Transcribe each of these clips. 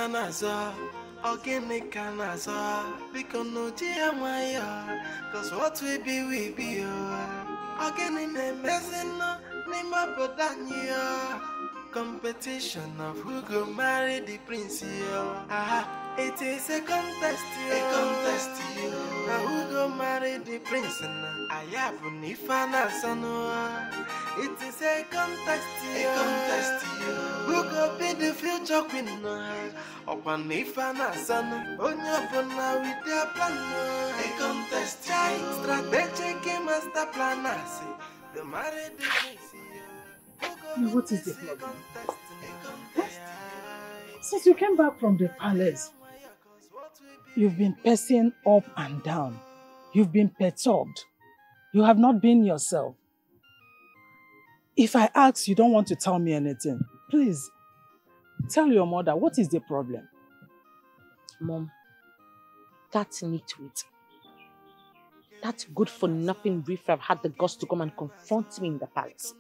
Fanaza, organic Kanaza, because no Giamaya, cause what we be, organic Messina, Nima Bodania, competition of who go marry the prince, it is a contest, who go marry the prince, I have Nifana no. It is a contest, who go be the future queen? Upon Nifana son, on your phone now with their plan. A contest, strategic master plan. The married prince. What is the problem? Since you came back from the palace, you've been pacing up and down. You've been perturbed. You have not been yourself. If I ask, you don't want to tell me anything. Please, tell your mother, what is the problem? Mom, that nitwit, that good-for-nothing riffraff had the guts to come and confront me in the palace.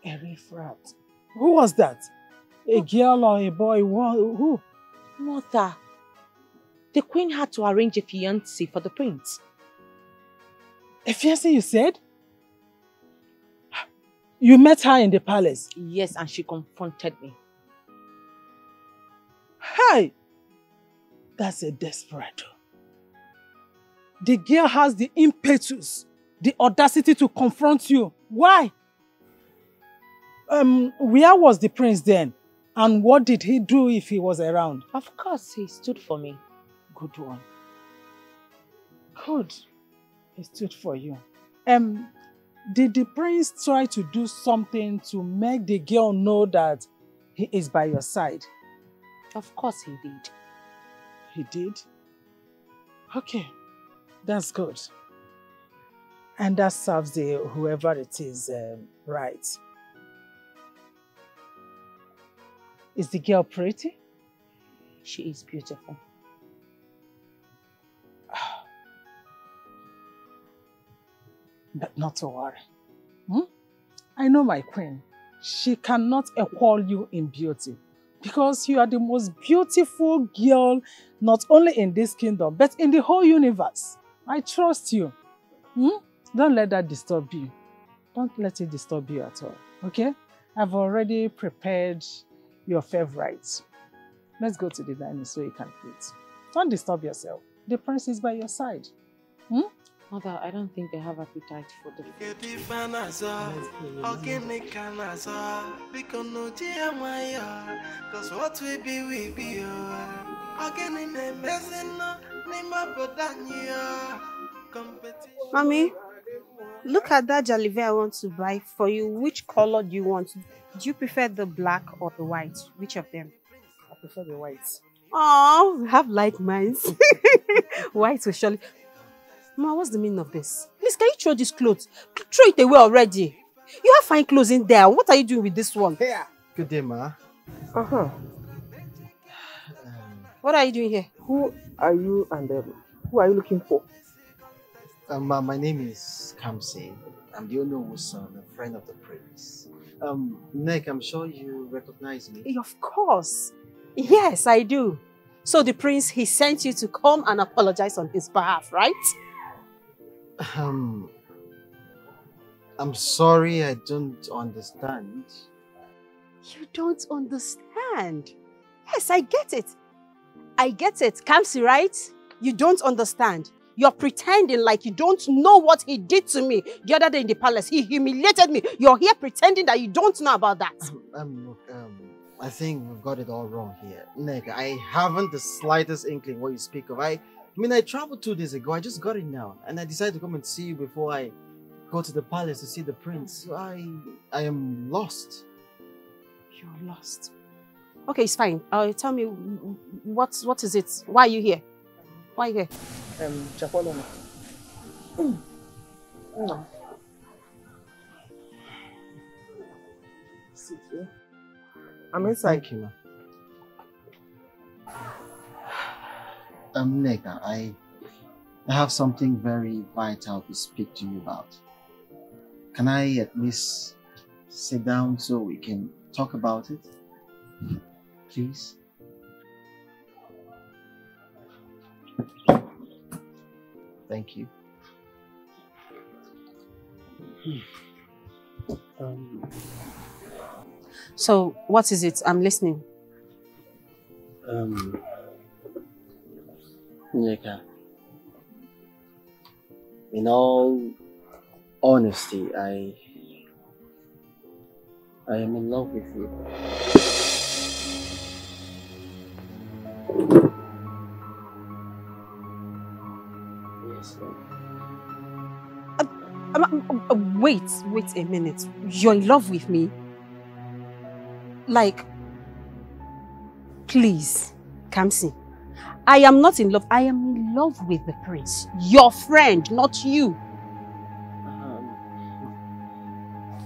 A riffraff? Who was that? A girl or a boy? Who? Mother, the queen had to arrange a fiancé for the prince. A fiancé, you said? You met her in the palace? Yes, and she confronted me. Hi! That's a desperado. The girl has the impetus, the audacity to confront you. Why? Where was the prince then? And what did he do if he was around? Of course, he stood for me. Good one. Good. He stood for you. Did the prince try to do something to make the girl know that he is by your side? Of course he did. He did? Okay, that's good. And that serves the whoever it is right. Is the girl pretty? She is beautiful. But not to worry. I know my queen. She cannot equal you in beauty because you are the most beautiful girl not only in this kingdom but in the whole universe. I trust you. Don't let that disturb you. Don't let it disturb you at all. Okay? I've already prepared your favorites. Let's go to the dining so you can eat. Don't disturb yourself. The prince is by your side. Mother, I don't think they have appetite for the food. Because what we be, Mommy, look at that jollivet I want to buy for you. Which color do you want? Do you prefer the black or the white? Which of them? I prefer the white. Oh, we have like minds. White will surely. Ma, what's the meaning of this? Please, can you throw this clothes? Throw it away already. You have fine clothes in there. What are you doing with this one? Yeah. Good day, Ma. What are you doing here? Who are you and who are you looking for? My name is Kamsi. I'm the Onowu son, a friend of the prince. Nick, I'm sure you recognize me. Of course. Yes, I do. So the prince, he sent you to come and apologize on his behalf, right? I'm sorry, I don't understand. You don't understand? Yes, I get it. I get it. Kamsi, right? You don't understand. You're pretending like you don't know what he did to me the other day in the palace. He humiliated me. You're here pretending that you don't know about that. Look, I think we've got it all wrong here. Nick, I haven't the slightest inkling what you speak of. I traveled 2 days ago. I just got it now. And I decided to come and see you before I go to the palace to see the prince. So I am lost. You're lost. Okay, it's fine. Tell me, what is it? Why are you here? Why are you here? Chapoloma. Sit here. I'm inside. Thank you, Nick, I have something very vital to speak to you about. Can I at least sit down so we can talk about it? Please. Thank you. So, what is it? I'm listening. Nneka, in all honesty, I am in love with you. Yes, Wait a minute. You're in love with me? Like, please, Kamsi. I am not in love. I am in love with the prince. Your friend, not you.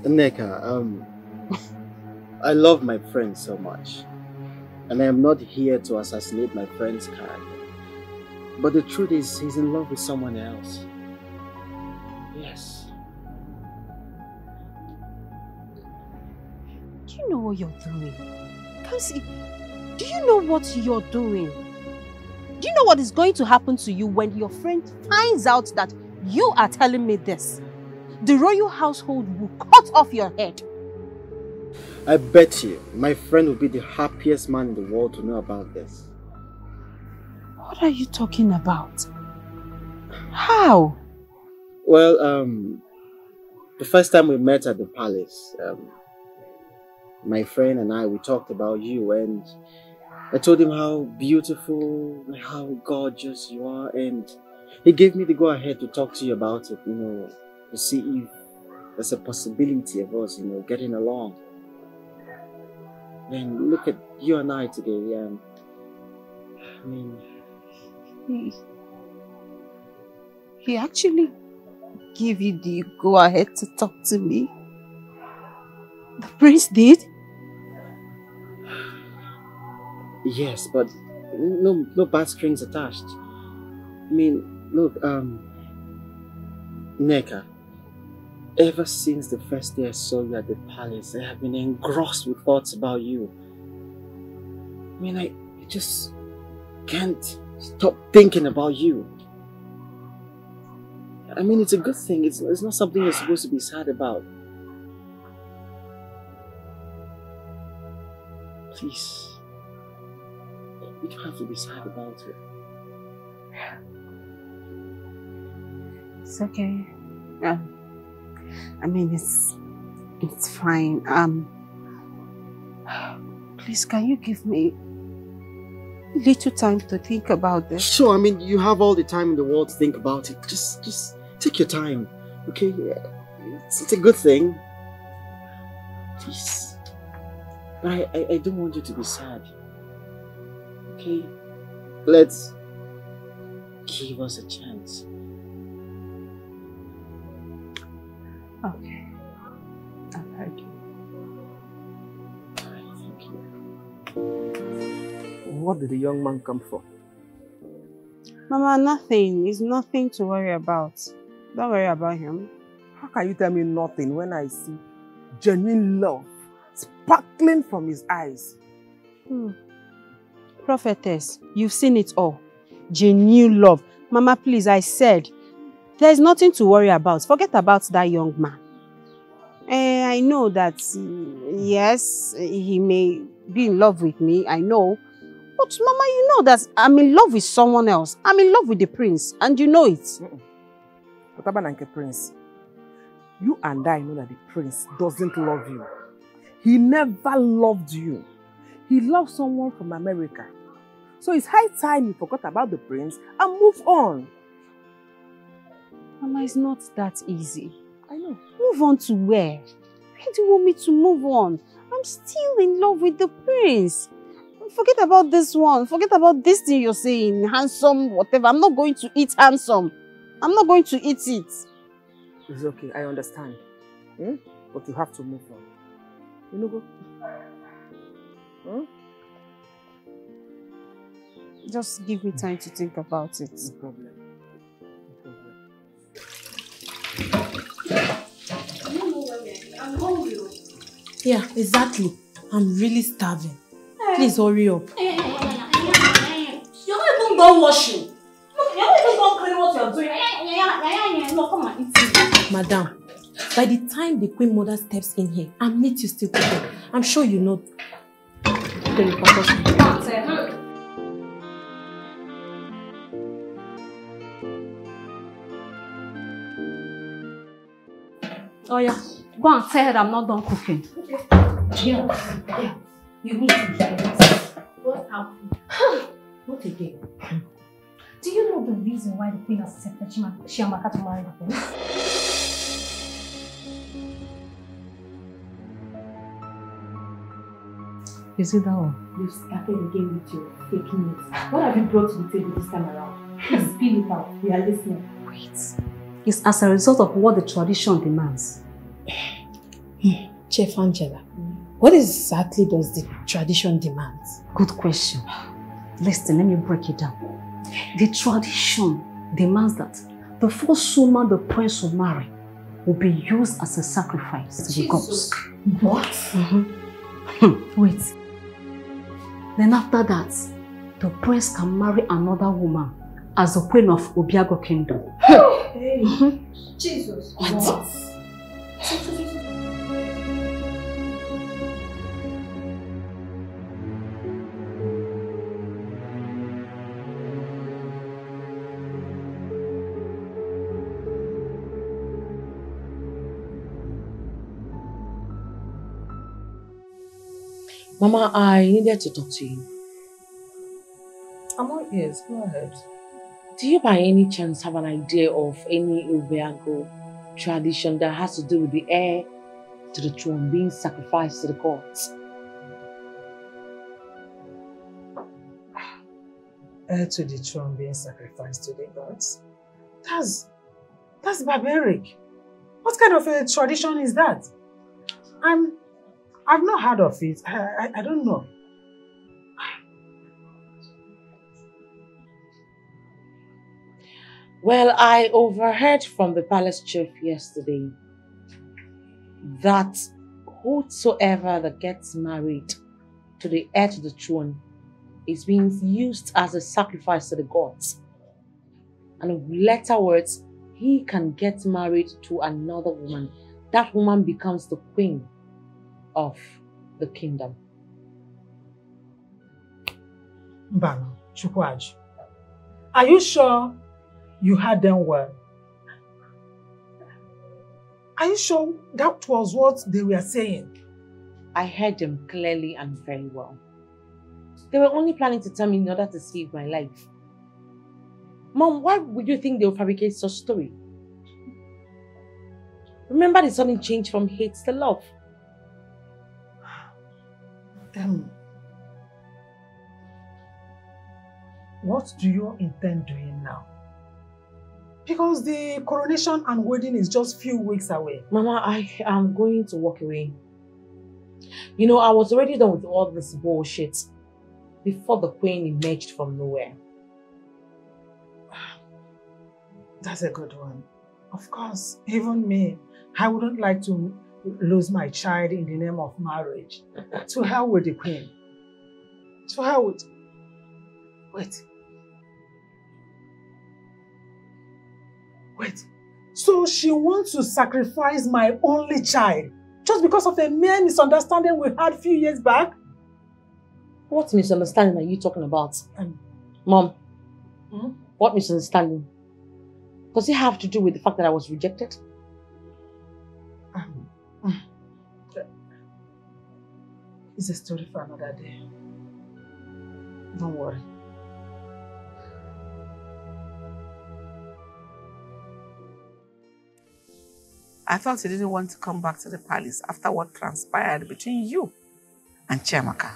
Nneka, I love my friend so much. And I am not here to assassinate my friend's character. But the truth is, he's in love with someone else. Yes. Do you know what you're doing? Kamsi, do you know what you're doing? Do you know what is going to happen to you when your friend finds out that you are telling me this? The royal household will cut off your head. I bet you, my friend will be the happiest man in the world to know about this. What are you talking about? How? Well, the first time we met at the palace, my friend and we talked about you, and I told him how beautiful, how gorgeous you are, and he gave me the go-ahead to talk to you about it, to see if there's a possibility of us, getting along. And look at you and I today, He actually gave you the go-ahead to talk to me? The prince did? Yes, but no bad strings attached. Look, Nneka, ever since the first day I saw you at the palace, I have been engrossed with thoughts about you. I just can't stop thinking about you. It's a good thing. It's not something you're supposed to be sad about. Please. You don't have to be sad about it. It's okay. It's fine. Please, can you give me little time to think about this? Sure, you have all the time in the world to think about it. Just take your time, okay? It's a good thing. Please. But I don't want you to be sad. Okay? Let's give us a chance. Okay. I've heard you. Alright, thank you. What did the young man come for? Mama, nothing. It's nothing to worry about. Don't worry about him. How can you tell me nothing when I see genuine love sparkling from his eyes? Prophetess, you've seen it all. Genuine love. Mama, please, I said, there's nothing to worry about. Forget about that young man. I know that, yes, he may be in love with me, I know. But Mama, you know that I'm in love with someone else. I'm in love with the prince, and you know it. What about the prince? You and I know that the prince doesn't love you. He never loved you. He loved someone from America. So it's high time you forgot about the prince and move on. Mama, it's not that easy. I know. Move on to where? Where do you want me to move on? I'm still in love with the prince. Forget about this one. Forget about this thing you're saying. Handsome, whatever. I'm not going to eat handsome. I'm not going to eat it. It's okay. I understand. But you have to move on. Go. Just give me time to think about it. No problem. I'm hungry. Yeah, exactly. I'm really starving. Please hurry up. You're not even done washing. You're not even done cleaning what you're doing. No, come on, eat it. Madam, by the time the Queen Mother steps in here and meets you still cooking, I'm sure you know the repercussions. Oh yeah, go and tell her that I'm not done cooking. Okay. Yeah. You need to hear this. What happened? What again? Do you know the reason why the queen has accepted Chiamaka to marry the prince? Is it that one? You started again with your faking it. What have you brought to the table this time around? Please spill it out. We are listening. Wait. It's as a result of what the tradition demands. Chef Angela, what exactly does the tradition demand? Good question. Listen, let me break it down. The tradition demands that the first woman the prince will marry will be used as a sacrifice to the gods. What? Wait. Then after that, the prince can marry another woman as the queen of Obiago kingdom. Hey. Jesus. What? Mama, I needed to talk to you. I'm all ears. Go ahead. Do you by any chance have an idea of any Obiago tradition that has to do with the heir to the throne being sacrificed to the gods? Heir to the throne being sacrificed to the gods? That's barbaric. What kind of a tradition is that? I've not heard of it. I don't know. Well, I overheard from the palace chief yesterday that whosoever that gets married to the heir to the throne is being used as a sacrifice to the gods. And in later words, he can get married to another woman. That woman becomes the queen of the kingdom. Mbano, Chukwuaji, are you sure you heard them well? Are you sure that was what they were saying? I heard them clearly and very well. They were only planning to tell me in order to save my life. Mom, why would you think they will fabricate such story? Remember the sudden change from hate to love. What do you intend doing now? Because the coronation and wedding is just few weeks away. Mama, I am going to walk away. You know, I was already done with all this bullshit before the queen emerged from nowhere. That's a good one. Of course, even me, I wouldn't like to lose my child in the name of marriage. To hell with the queen. To hell with... Wait. So she wants to sacrifice my only child just because of a mere misunderstanding we had a few years back? What misunderstanding are you talking about? Mom, what misunderstanding? Does it have to do with the fact that I was rejected? It's a story for another day. Don't worry. I thought you didn't want to come back to the palace after what transpired between you and Chiamaka.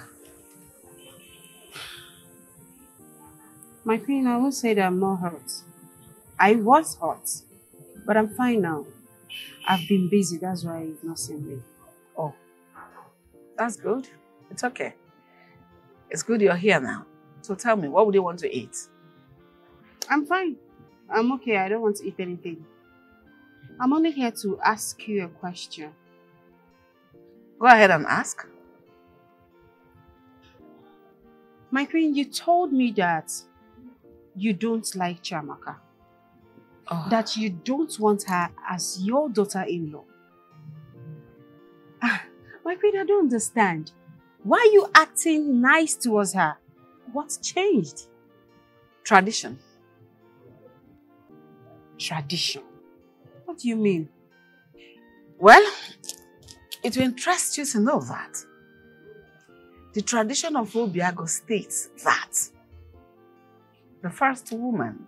My queen, I won't say that I'm not hurt. I was hurt, but I'm fine now. I've been busy, that's why you've not seen me. Oh, that's good. It's okay. It's good you're here now. So tell me, what would you want to eat? I'm fine. I'm okay. I don't want to eat anything. I'm only here to ask you a question. Go ahead and ask. My queen, you told me that you don't like Chiamaka. Oh. That you don't want her as your daughter-in-law. My queen, I don't understand. Why are you acting nice towards her? What's changed? Tradition. Tradition? What do you mean? Well, it will interest you to know that the tradition of Obiago states that the first woman,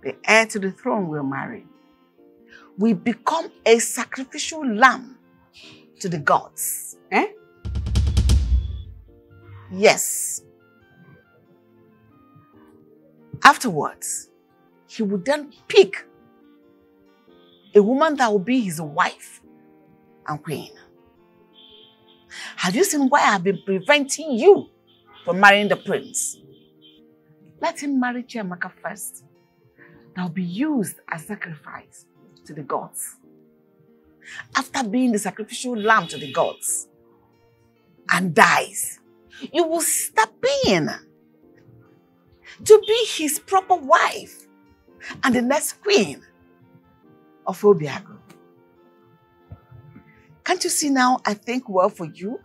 the heir to the throne, will marry, will become a sacrificial lamb to the gods. Eh? Yes. Afterwards, he would then pick a woman that will be his wife and queen. Have you seen why I've been preventing you from marrying the prince? Let him marry Chiamaka first. That will be used as sacrifice to the gods. After being the sacrificial lamb to the gods and dies, you will step in to be his proper wife and the next queen of Obiago. Can't you see now I think well for you?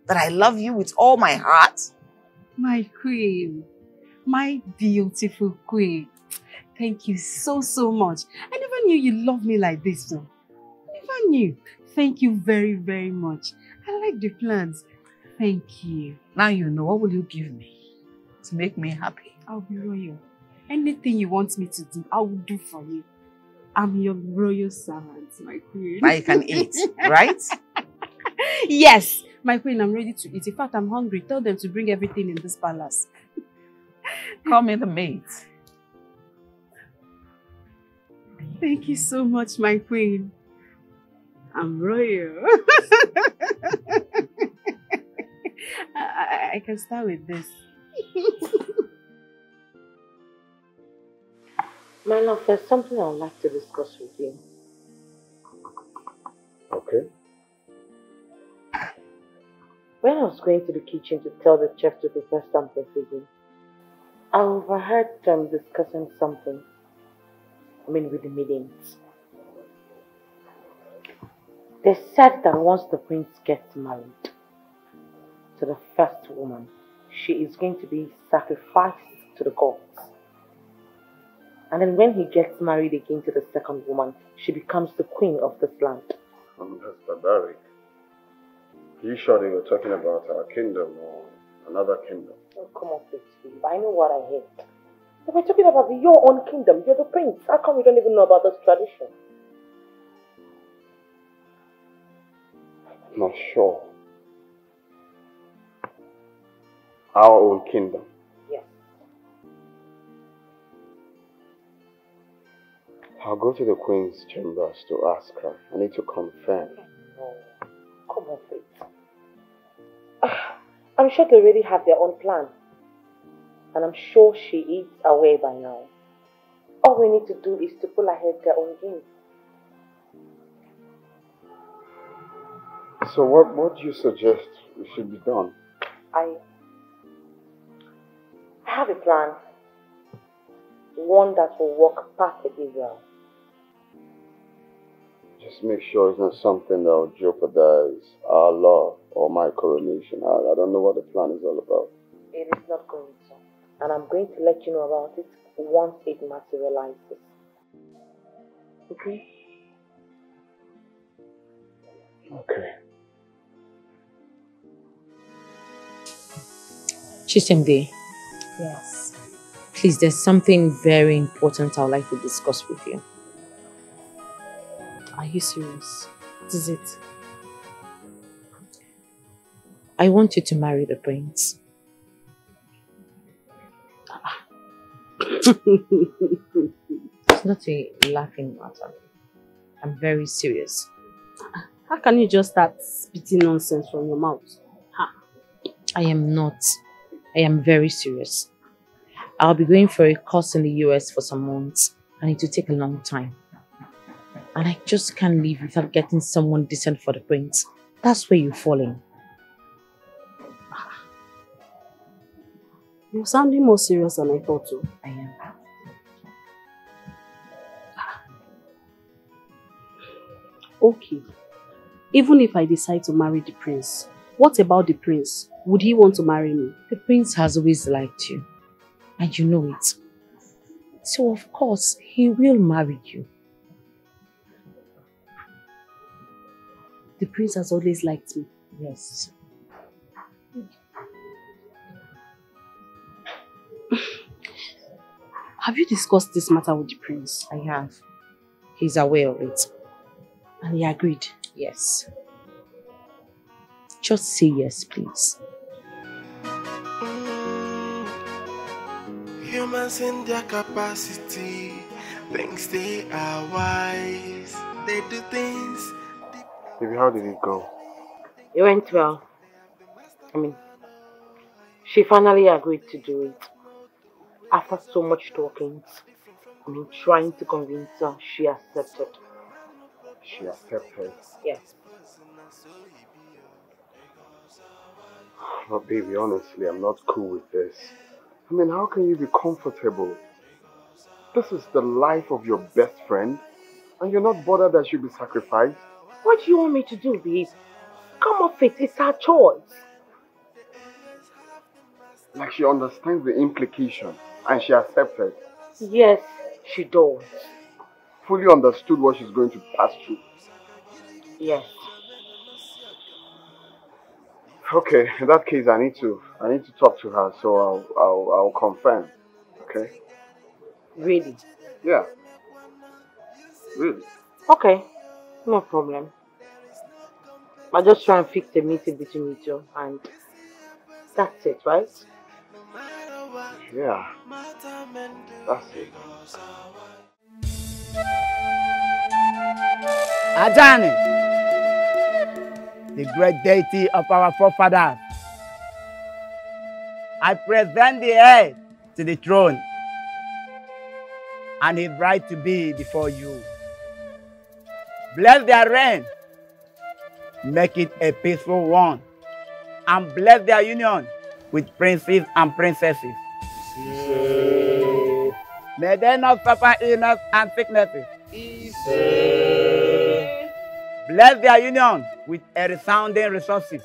That I love you with all my heart? My queen, my beautiful queen. Thank you so, so much. I never knew you loved me like this, though. I never knew. Thank you very, very much. I like the plans. Thank you. Now you know. What will you give me to make me happy? I'll be royal. Anything you want me to do, I will do for you. I'm your royal servant, my queen. Now you can eat, right? Yes, my queen, I'm ready to eat. In fact, I'm hungry. Tell them to bring everything in this palace. Call me the maid. Thank you so much, my queen. I'm royal. I can start with this. My love, there's something I would like to discuss with you. Okay. When I was going to the kitchen to tell the chef to prepare something for you, I overheard them discussing something. With the maidens. They said that once the prince gets married to the first woman, she is going to be sacrificed to the gods. And then when he gets married again to the second woman, she becomes the queen of this land. That's barbaric. Are you sure they were talking about our kingdom or another kingdom? Oh, come on, please, Philip. I know what I hate. If we're talking about your own kingdom, you're the prince. How come we don't even know about this tradition? Not sure. Our own kingdom. Yes. I'll go to the queen's chambers to ask her. I need to confirm. No. Come on, please. I'm sure they already have their own plan. And I'm sure she is aware by now. All we need to do is to pull ahead their own game. So what do you suggest should be done? I have a plan. One that will work perfectly well. Just make sure it's not something that will jeopardize our love or my coronation. I don't know what the plan is all about. It is not going to. And I'm going to let you know about it once it materializes. Okay? Okay. Chisimde. Yes. Please, there's something very important I would like to discuss with you. Are you serious? What is it? I want you to marry the prince. It's not a laughing matter. I'm very serious. How can you just start spitting nonsense from your mouth? I am not. I am very serious. I'll be going for a course in the US for some months, and it will take a long time. And I just can't leave without getting someone decent for the prince. That's where you're falling. You're sounding more serious than I thought so. I am. Okay. Even if I decide to marry the prince, what about the prince? Would he want to marry me? The prince has always liked you, and you know it. So of course, he will marry you. The prince has always liked me. Yes. Have you discussed this matter with the prince? I have. He's aware of it. And he agreed? Yes. Just say yes, please. Humans in their capacity, thinks they are wise. They do things. Baby, how did it go? It went well. She finally agreed to do it. After so much talking, trying to convince her, she accepted. She accepted. Yes. But baby, honestly, I'm not cool with this. How can you be comfortable? This is the life of your best friend, and you're not bothered that she'll be sacrificed? What do you want me to do, babe? Come off it, it's her choice. Like she understands the implication, and she accepted. Yes, she does. Fully understood what she's going to pass through. Yes. Okay, in that case, I need to talk to her, so I'll confirm. Okay? Really? Yeah. Really. Okay, no problem. I'll just try and fix the meeting between you two, and that's it, right? Yeah. That's it. Adani, the great deity of our forefathers, I present the heir to the throne and his right to be before you. Bless their reign, make it a peaceful one, and bless their union with princes and princesses. May they not suffer illness and sicknesses. Bless their union with a resounding resources.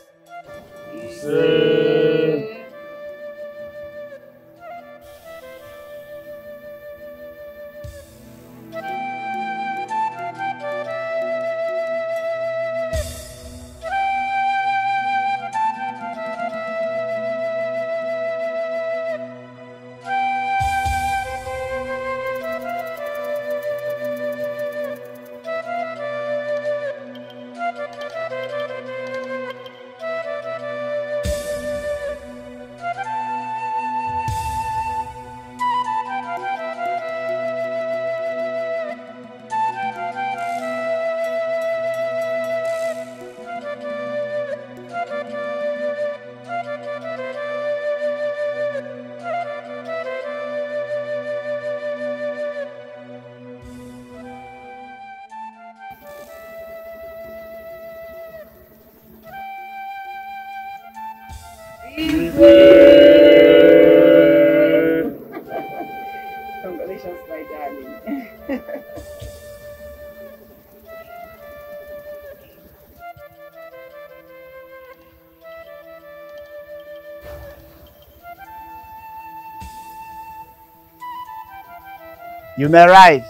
Congratulations, my darling. You may rise.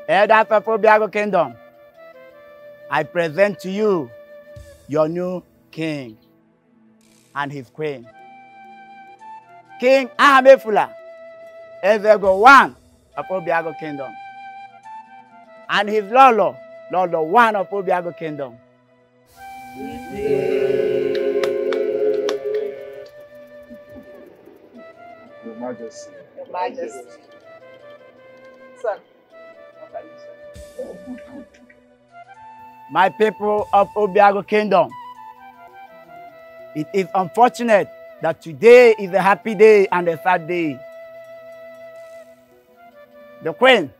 Elders of Bcos Kingdom, I present to you your new king and his queen. King Ahamefula, Ezego one of Bcos Kingdom, and his Lolo, Lolo one of Bcos Kingdom. Your Majesty. Your Majesty. Son. My people of Bcos Kingdom, it is unfortunate that today is a happy day and a sad day. The Queen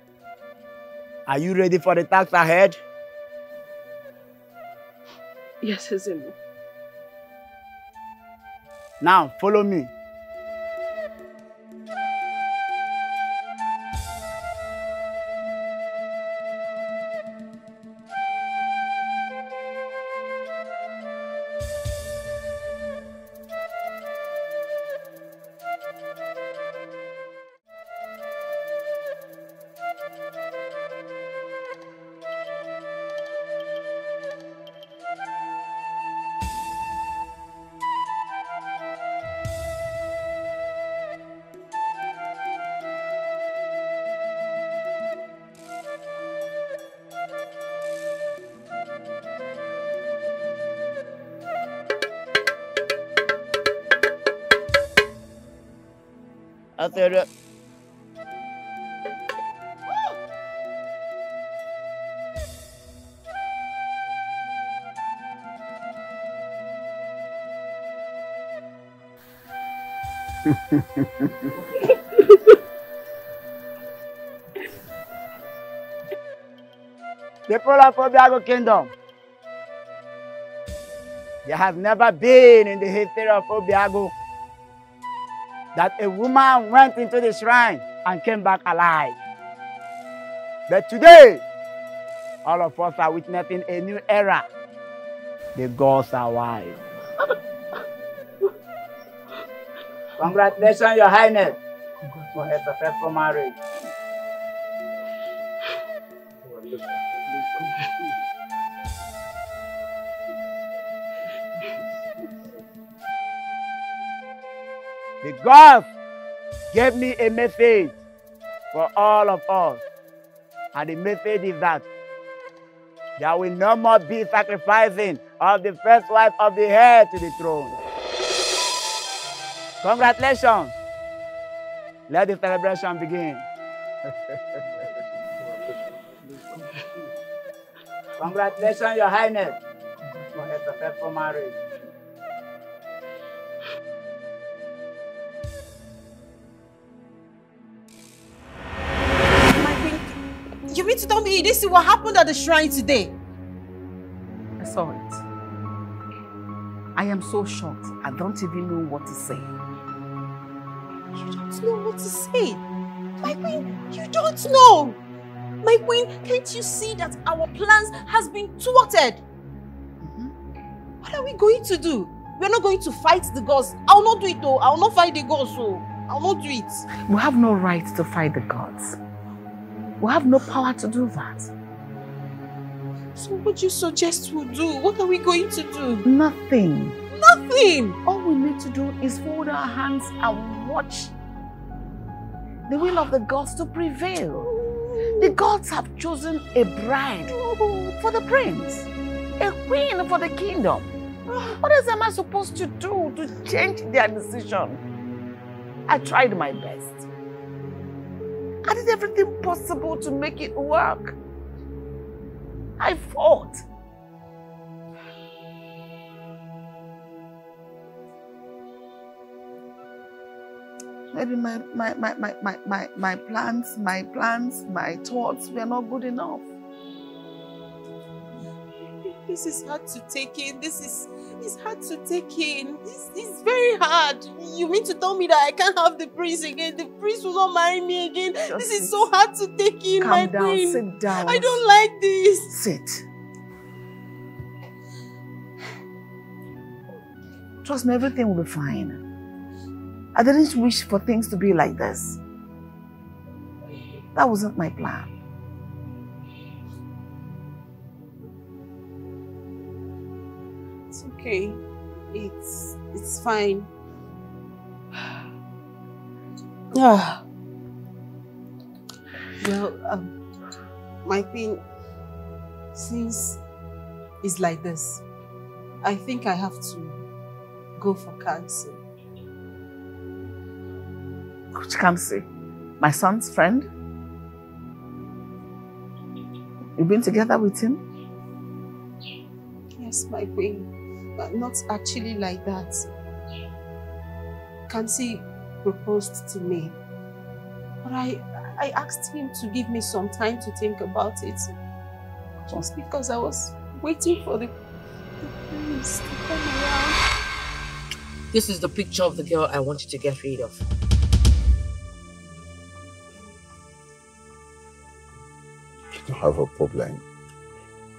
Are you ready for the task ahead? Yes, Ezemo. Now, follow me. I said, people of Obiago Kingdom, there has never been in the history of Obiago that a woman went into the shrine and came back alive. But today, all of us are witnessing a new era. The gods are wise. Congratulations, Your Highness, for a successful marriage. The gods gave me a message for all of us. And the message is that there will no more be sacrificing of the first wife of the heir to the throne. Congratulations. Let the celebration begin. Congratulations, Your Highness, for a successful marriage. You mean to tell me this is what happened at the shrine today? I saw it. I am so shocked. I don't even know what to say. You don't know what to say? My queen, you don't know. My queen, can't you see that our plans has been thwarted? What are we going to do? We're not going to fight the gods. I'll not do it though. I'll not fight the gods, so I'll not do it. We have no right to fight the gods. We have no power to do that. So what do you suggest we do? What are we going to do? Nothing. Nothing! All we need to do is fold our hands and watch the will of the gods to prevail. The gods have chosen a bride for the prince, a queen for the kingdom. What else am I supposed to do to change their decision? I tried my best. I did everything possible to make it work. I fought. Maybe my plans, my thoughts were not good enough. This is hard to take in. It's hard to take in. It's very hard. You mean to tell me that I can't have the prince again? The prince will not marry me again? This is so hard to take in, my queen. Sit down. I don't like this. Sit. Trust me, everything will be fine. I didn't wish for things to be like this. That wasn't my plan. It's okay. It's fine. Well, my queen, since it's like this, I think I have to go for counsel. Which Kamsi? My son's friend? You've been together with him? Yes, my queen, but not actually like that. Kamsi proposed to me, but I asked him to give me some time to think about it. Just because I was waiting for the prince to come around. This is the picture of the girl I want you to get rid of. You don't have a problem.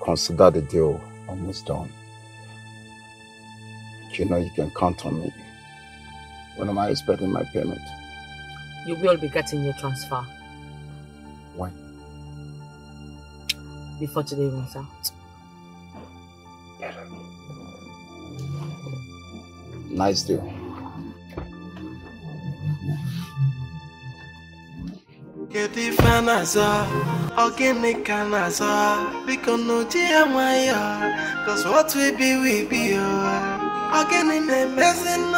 Consider the deal almost done. You know you can count on me. When am I expecting my payment? You will be getting your transfer. When? Before today runs out. Nice deal. Get the fanaza, organic canaza, because no Maya, cause what we be, organic messing,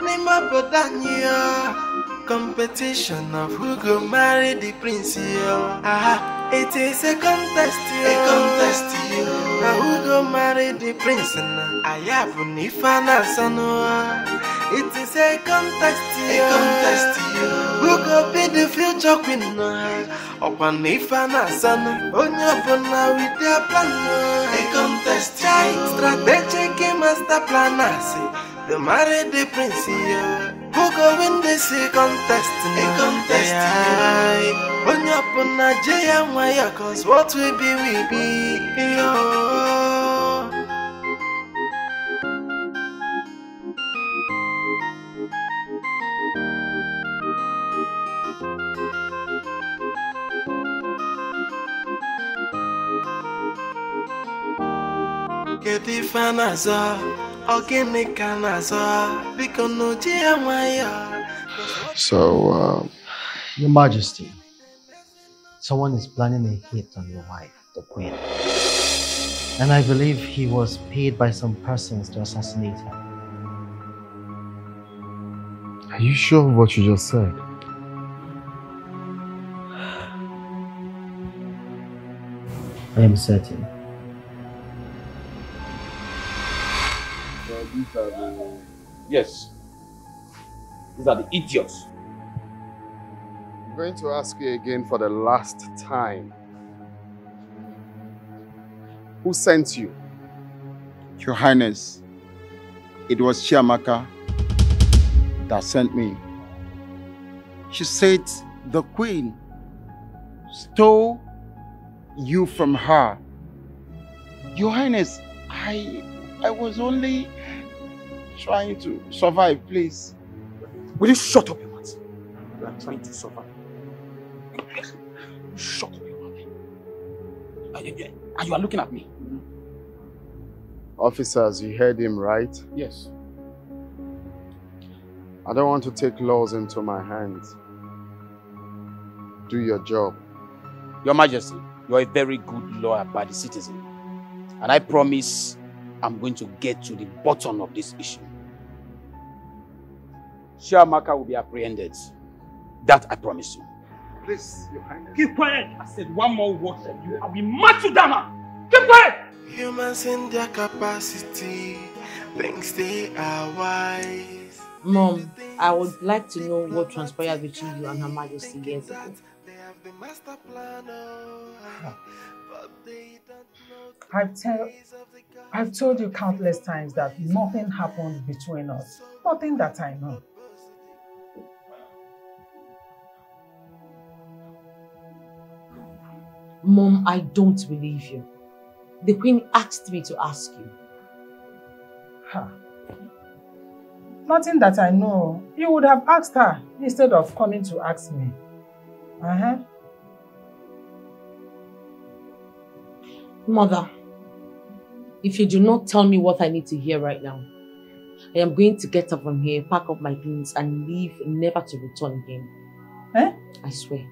name up competition of who go marry the prince, it is a contest, who go marry the prince, I have Nifana Sanoa. It is a contest, who go be the future queen? Upon Nifana Son, on your bona with their plan. A contest, strategic master planners, the marry the prince. Who go win this contest? A contest, on your bona Jaya Maya, cause what we be, Get the fanaza, organic canaza, because no Maya. So, Your Majesty, someone is planning a hit on your wife, the Queen. And I believe he was paid by some persons to assassinate her. Are you sure of what you just said? I am certain. These are the... Yes. These are the idiots. I'm going to ask you again for the last time. Who sent you? Your Highness, it was Chiamaka that sent me. She said the Queen stole you from her. Your Highness, I was only trying to survive, please. Will you shut up your mouth? You are trying to survive. Shut up your mouth. And you are looking at me. Officers, you heard him, right? Yes. I don't want to take laws into my hands. Do your job. Your Majesty, you are a very good lawyer by the citizen. And I promise I'm going to get to the bottom of this issue. Chiamaka will be apprehended. That I promise you. Please, Your Highness. Keep quiet! I said one more word and you will be mad to Dama! Keep quiet! Humans in their capacity, thinks they are wise. Mom, I would like to know what transpired between you and Her Majesty years ago. I've told you countless times that nothing happened between us. Nothing that I know. Mom, I don't believe you. The Queen asked me to ask you. Nothing that I know. You would have asked her instead of coming to ask me. Mother, if you do not tell me what I need to hear right now, I am going to get up from here, pack up my things, and leave, never to return again. I swear.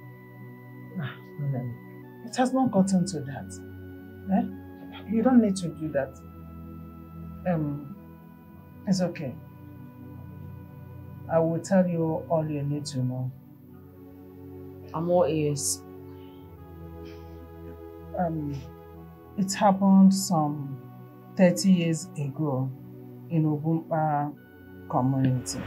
It has not gotten to that. You don't need to do that. It's okay. I will tell you all you need to know. I'm all ears. It happened some 30 years ago in Obumpa community.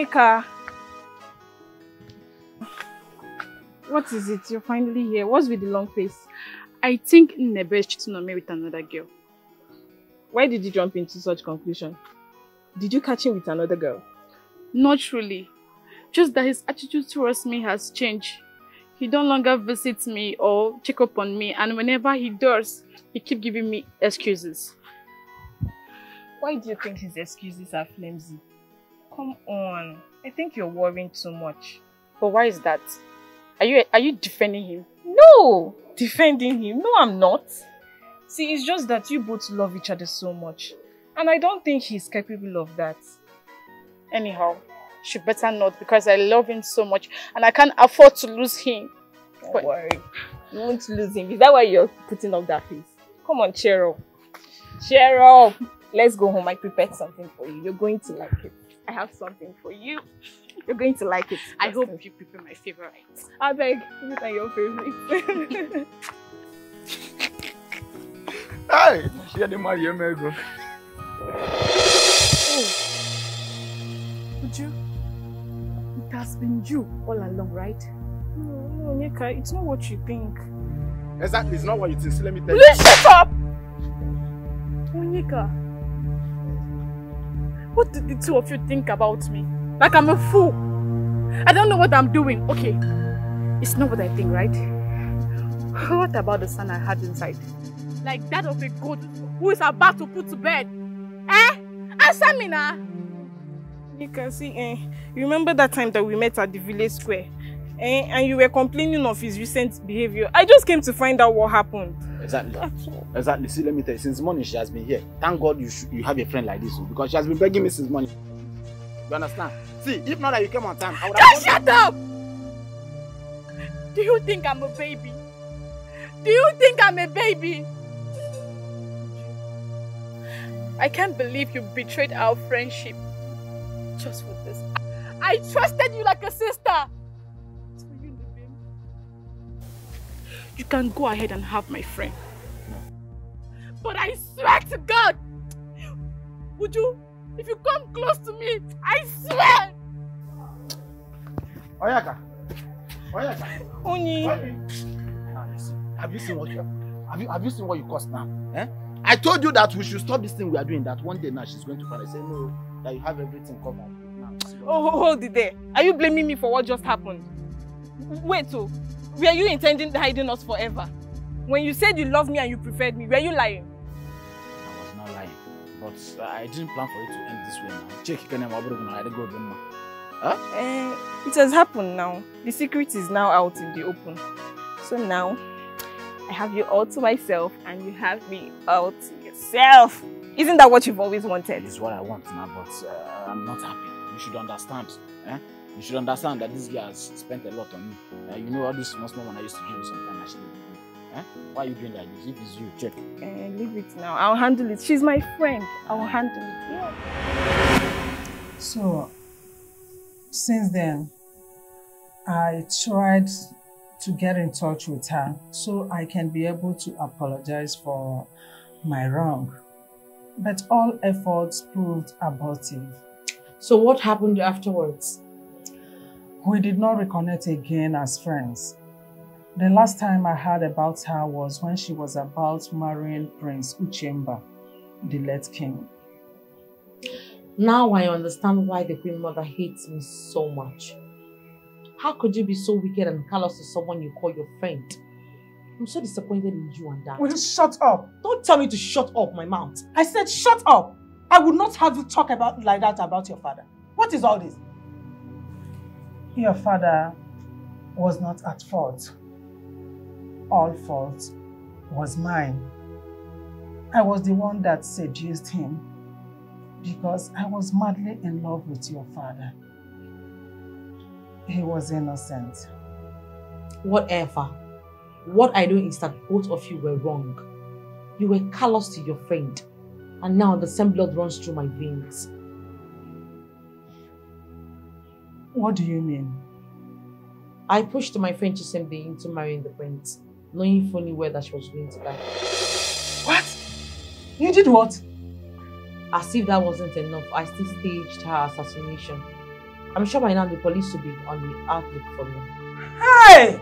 Onyeka. What is it? You're finally here. What's with the long face? I think Nebe is cheating on me with another girl. Why did you jump into such conclusion? Did you catch him with another girl? Not really. Just that his attitude towards me has changed. He no longer visits me or check up on me, and whenever he does, he keeps giving me excuses. Why do you think his excuses are flimsy? Come on. I think you're worrying too much. But why is that? Are you defending him? No! Defending him? No, I'm not. See, it's just that you both love each other so much. And I don't think he's capable of that. Anyhow, she better not, because I love him so much and I can't afford to lose him. Don't worry. You won't lose him. Is that why you're putting up that face? Come on, cheer up. Cheer up. Let's go home. I prepared something for you. You're going to like it. I have something for you. You're going to like it. I hope you prepare my favorite. I beg, you are your favorite. Hey, share the money, go. Would you? It has been you all along, right? No, Onyeka, it's not what you think. Exactly, it's not what you think. So let me tell you. Please shut up! Onyeka, what did the two of you think about me? Like I'm a fool. I don't know what I'm doing. Okay, it's not what I think, right? What about the son I had inside? Like that of a goat who is about to put to bed. Eh? Answer me now. You can see, you remember that time that we met at the village square? And you were complaining of his recent behavior. I just came to find out what happened. Exactly. Exactly. See, let me tell you, since morning she has been here. Thank God you have a friend like this, because she has been begging me since morning. You understand? See, if not that you came on time, I would have... Just shut up! Do you think I'm a baby? Do you think I'm a baby? I can't believe you betrayed our friendship just for this. I trusted you like a sister. You can go ahead and have my friend. But I swear to God, would you, if you come close to me, I swear. Onyeka. Onyeka. Oni. Have you seen what you caused now? Eh? I told you that we should stop this thing we are doing. That one day now she's going to find and say no, that you have everything covered. Now, hold it there. Are you blaming me for what just happened? Wait, so were you intending hiding us forever? When you said you loved me and you preferred me, were you lying? I was not lying, but I didn't plan for it to end this way now. Check, huh? It has happened now. The secret is now out in the open. So now, I have you all to myself and you have me all to yourself. Isn't that what you've always wanted? It's what I want now, but I'm not happy. You should understand. Eh? You should understand that this guy has spent a lot on me. You know all this small one I used to give you sometimes actually. Eh? Why are you doing that? If it's you, check. Leave it now. I'll handle it. She's my friend. I'll handle it. Yeah. So, since then, I tried to get in touch with her so I can be able to apologize for my wrong. But all efforts proved abortive. So what happened afterwards? We did not reconnect again as friends. The last time I heard about her was when she was about marrying Prince Uchemba, the late king. Now I understand why the Queen Mother hates me so much. How could you be so wicked and callous to someone you call your friend? I'm so disappointed in you and that. Will you shut up? Don't tell me to shut up my mouth. I said shut up. I would not have you talk like that about your father. What is all this? Your father was not at fault. All fault was mine. I was the one that seduced him because I was madly in love with your father. He was innocent. Whatever. What I know is that both of you were wrong. You were callous to your friend, and now the same blood runs through my veins. What do you mean? I pushed my friend Chisembe into marrying the prince, knowing fully well that she was going to die. What? You did what? As if that wasn't enough, I still staged her assassination. I'm sure by now the police will be on the outlook for me. Hey!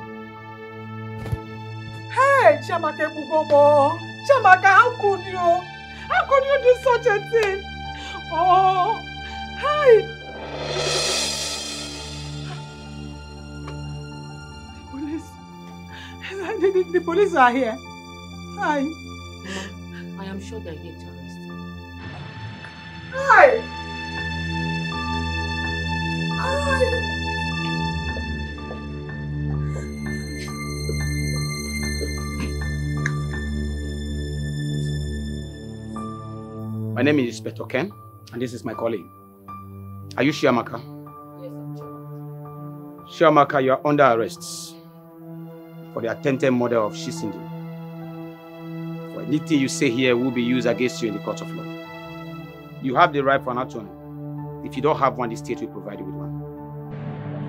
Hey, Chiamaka Bugomo! Chiamaka, how could you? How could you do such a thing? Oh, hi! The police are here. Hi. I am sure they're here to arrest you. Hi! Hi! My name is Inspector Ken, and this is my colleague. Are you Chiamaka? Yes, I'm sure. Chiamaka, you are under arrest for the attempted murder of Shisindi. For anything you say here will be used against you in the court of law. You have the right for an attorney. If you don't have one, the state will provide you with one.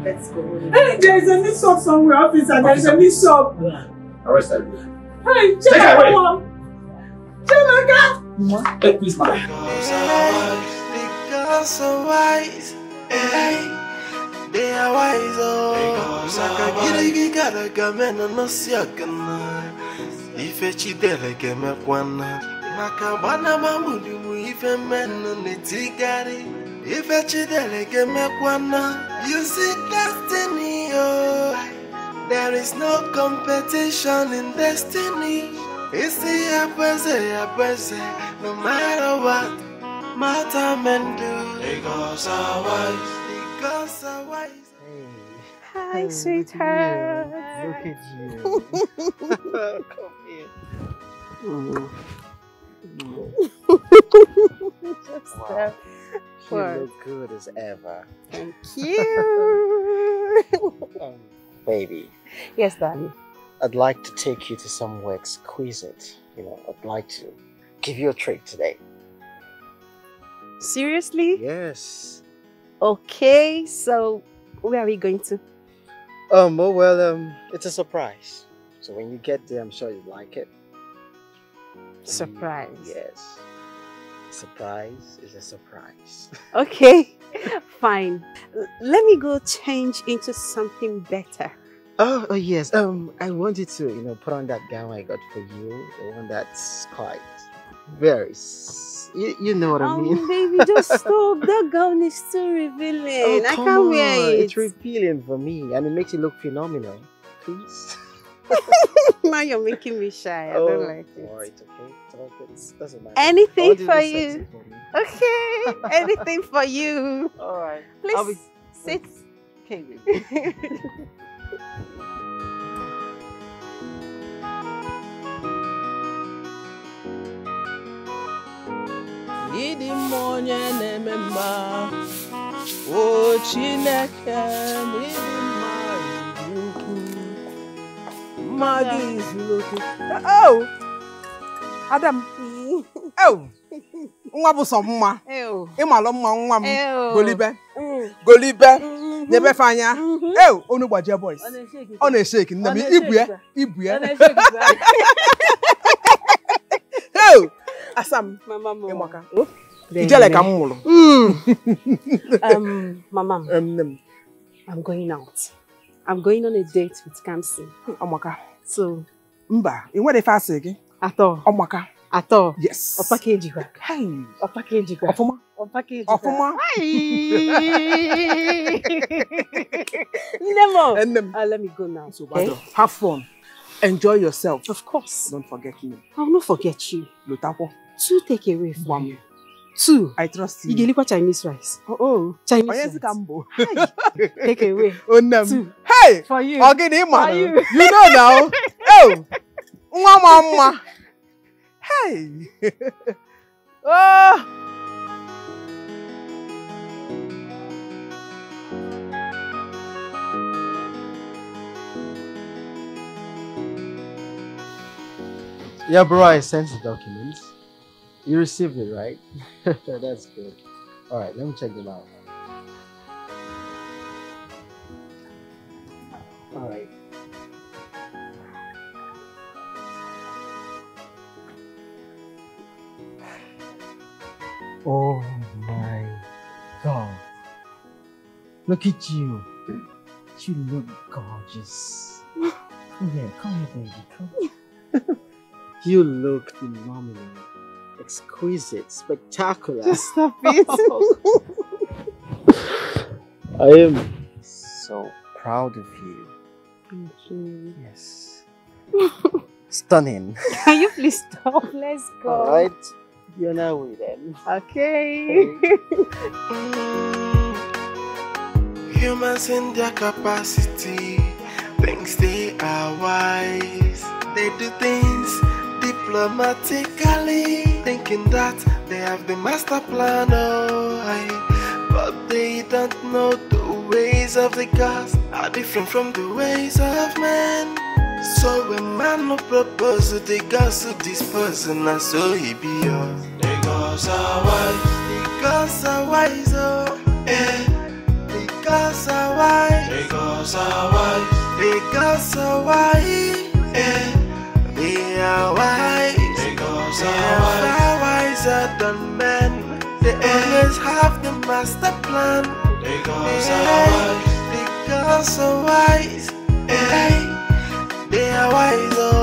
Let's go. Hey, there is a mix-up somewhere, officer. There is a mix-up. Arrest her. Hey, Chiamaka! Chiamaka! Hey, please, ma'am. The girls are wise, hey. They are wise, oh. Saka giri gara gamena no siakana. Ife chidele keme kwana. Maka bana mamuli mu ife meno netigari. Ife chidele keme kwana. You see destiny, oh. There is no competition in destiny. It's the apese, no matter what, matter men do. The girls are wise, the girls are wise. Hi, sweetheart. Look at you. Come here. Just Wow. You What? look good as ever. Thank you. Baby. Yes, darling. I'd like to take you to somewhere exquisite. I'd like to give you a treat today. Seriously? Yes. Okay, so where are we going to? It's a surprise. So when you get there, I'm sure you'll like it. Surprise. Yes. Surprise is a surprise. Okay, fine. Let me go change into something better. Oh yes. I wanted to, put on that gown I got for you. The one that's quite very, you know what I mean. Baby, just stop. That gown is too revealing. I come can't wear on. it. It's revealing for me, and it makes you look phenomenal. Please. Now you're making me shy. I don't like it. Alright, okay. It's all good. It doesn't matter. Anything I want for to be you. sexy for me. Okay, anything for you. Alright. Please sit. Okay. Ịdị mma onye na-eme mma, o Chineke, ịdị mma dị ukwuu, mma gị zuru oke. Oh, Adam, oh, nwa bụ sọ mma, ịmalụ mma nwa m, golibe, nyebefe anya, onu gbajie boys, ọ na-eshake nne m, ibu ya. Asam, Mama, Ijele ka m mụrụ. Mama, I'm going out. I'm going on a date with Kamsi. Omaka. So, Mba, you nwere ife asị gị? Atọ. Omaka. Atọ. Yes. Ọpakeji gwa. Hey. Ọpakeji gwa. Ọfụma. Ọpakeji gwa. Ọfụma. Nemo. Let me go now. So, have fun. Enjoy yourself. Of course. Don't forget me. I will not forget you. Lutapo. 2 take away from you. 2. I trust you. You get Chinese rice. Oh, Chinese rice. Take away. 2. Hey! For you. Okay, man. You know now. Oh! Mama. Hey! Oh! Yeah, bro, I sent the documents. You received it, right? That's good. All right, let me check them out. All right. Oh my God. Look at you. You look gorgeous. Come here, baby. Come. You look phenomenal. Exquisite, spectacular. Stop it. I am so proud of you. Thank you. Yes. Stunning. Can you please stop? Let's go. Alright. You're now with them. Okay. Humans in their capacity thinks they are wise. They do things diplomatically, thinking that they have the master plan, but they don't know the ways of the gods are different from the ways of men. So when man no propose to the gods to this person, and so he be yours. The gods are wise. The gods are wise, The gods are wise. The gods are wise. The gods are wise. They are wise. The gods are far wiser than men. They always have the master plan. The gods are wise. The gods are wise. They are wise. Oh,